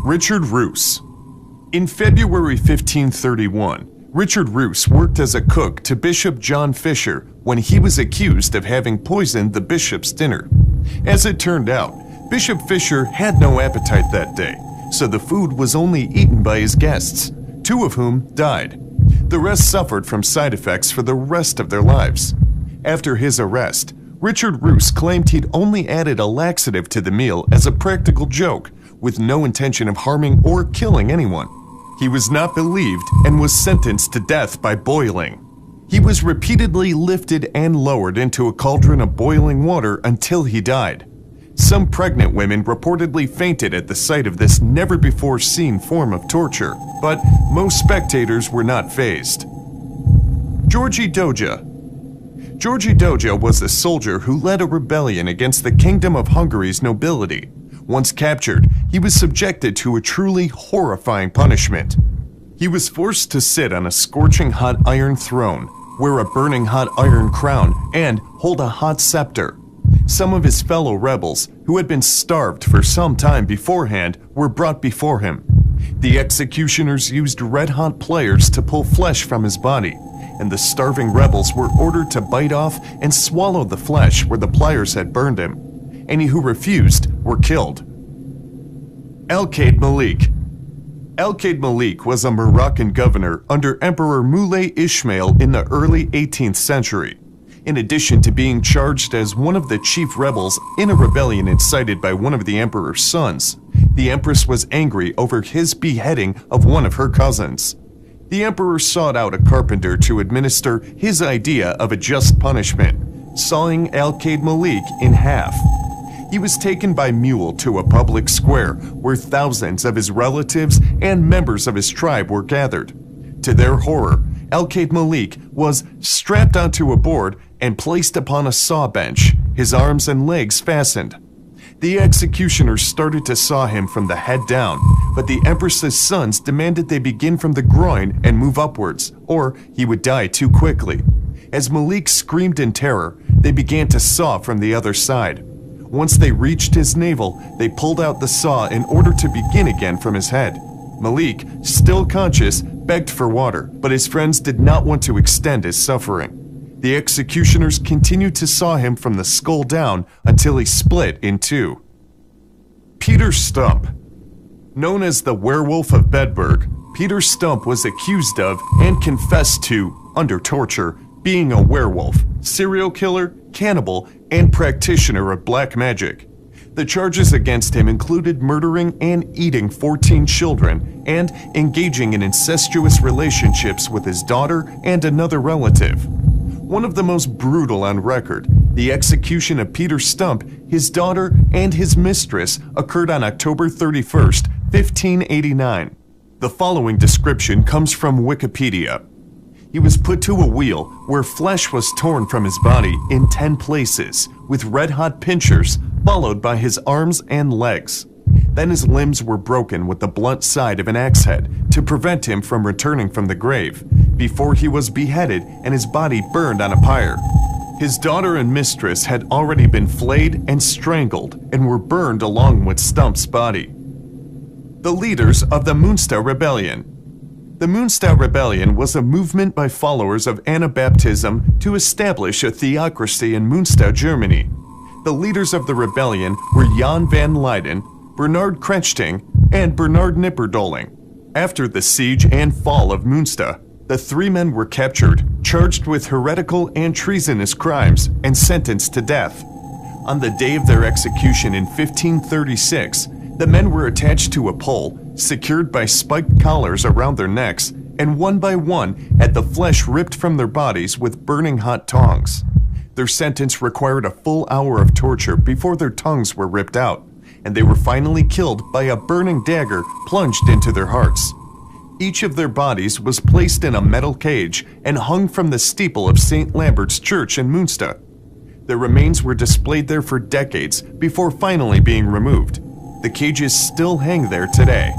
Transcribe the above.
Richard Roos. In February 1531, Richard Roos worked as a cook to Bishop John Fisher when he was accused of having poisoned the bishop's dinner. As it turned out, Bishop Fisher had no appetite that day, so the food was only eaten by his guests, 2 of whom died. The rest suffered from side effects for the rest of their lives. After his arrest, Richard Roos claimed he'd only added a laxative to the meal as a practical joke, with no intention of harming or killing anyone. He was not believed and was sentenced to death by boiling. He was repeatedly lifted and lowered into a cauldron of boiling water until he died. Some pregnant women reportedly fainted at the sight of this never-before-seen form of torture, but most spectators were not fazed. Georgi Doja. Georgi Doja was a soldier who led a rebellion against the Kingdom of Hungary's nobility. Once captured, he was subjected to a truly horrifying punishment. He was forced to sit on a scorching hot iron throne, wear a burning hot iron crown, and hold a hot scepter. Some of his fellow rebels, who had been starved for some time beforehand, were brought before him. The executioners used red-hot pliers to pull flesh from his body, and the starving rebels were ordered to bite off and swallow the flesh where the pliers had burned him. Any who refused were killed. Alkaid Malik. Alkaid Malik was a Moroccan governor under Emperor Moulay Ismail in the early 18th century. In addition to being charged as one of the chief rebels in a rebellion incited by one of the emperor's sons, the empress was angry over his beheading of one of her cousins. The emperor sought out a carpenter to administer his idea of a just punishment, sawing Alkaid Malik in half. He was taken by mule to a public square where thousands of his relatives and members of his tribe were gathered. To their horror, Alkaid Malik was strapped onto a board and placed upon a saw bench, his arms and legs fastened. The executioners started to saw him from the head down, but the empress's sons demanded they begin from the groin and move upwards, or he would die too quickly. As Malik screamed in terror, they began to saw from the other side. Once they reached his navel, they pulled out the saw in order to begin again from his head. Malik, still conscious, begged for water, but his friends did not want to extend his suffering. The executioners continued to saw him from the skull down until he split in 2. Peter Stump. Known as the Werewolf of Bedburg, Peter Stump was accused of and confessed to, under torture, being a werewolf, serial killer, cannibal, and practitioner of black magic. The charges against him included murdering and eating 14 children and engaging in incestuous relationships with his daughter and another relative. One of the most brutal on record, the execution of Peter Stump, his daughter, and his mistress occurred on October 31st, 1589. The following description comes from Wikipedia. He was put to a wheel where flesh was torn from his body in 10 places with red-hot pincers, followed by his arms and legs. Then his limbs were broken with the blunt side of an axe head to prevent him from returning from the grave, before he was beheaded and his body burned on a pyre. His daughter and mistress had already been flayed and strangled and were burned along with Stump's body. The leaders of the Münster Rebellion. The Münster Rebellion was a movement by followers of Anabaptism to establish a theocracy in Münster, Germany. The leaders of the rebellion were Jan van Leyden, Bernard Krechting, and Bernard Knipperdoling. After the siege and fall of Münster, the 3 men were captured, charged with heretical and treasonous crimes, and sentenced to death. On the day of their execution in 1536, the men were attached to a pole, secured by spiked collars around their necks, and one by one had the flesh ripped from their bodies with burning hot tongs. Their sentence required a full hour of torture before their tongues were ripped out, and they were finally killed by a burning dagger plunged into their hearts. Each of their bodies was placed in a metal cage and hung from the steeple of St. Lambert's Church in Münster. Their remains were displayed there for decades before finally being removed. The cages still hang there today.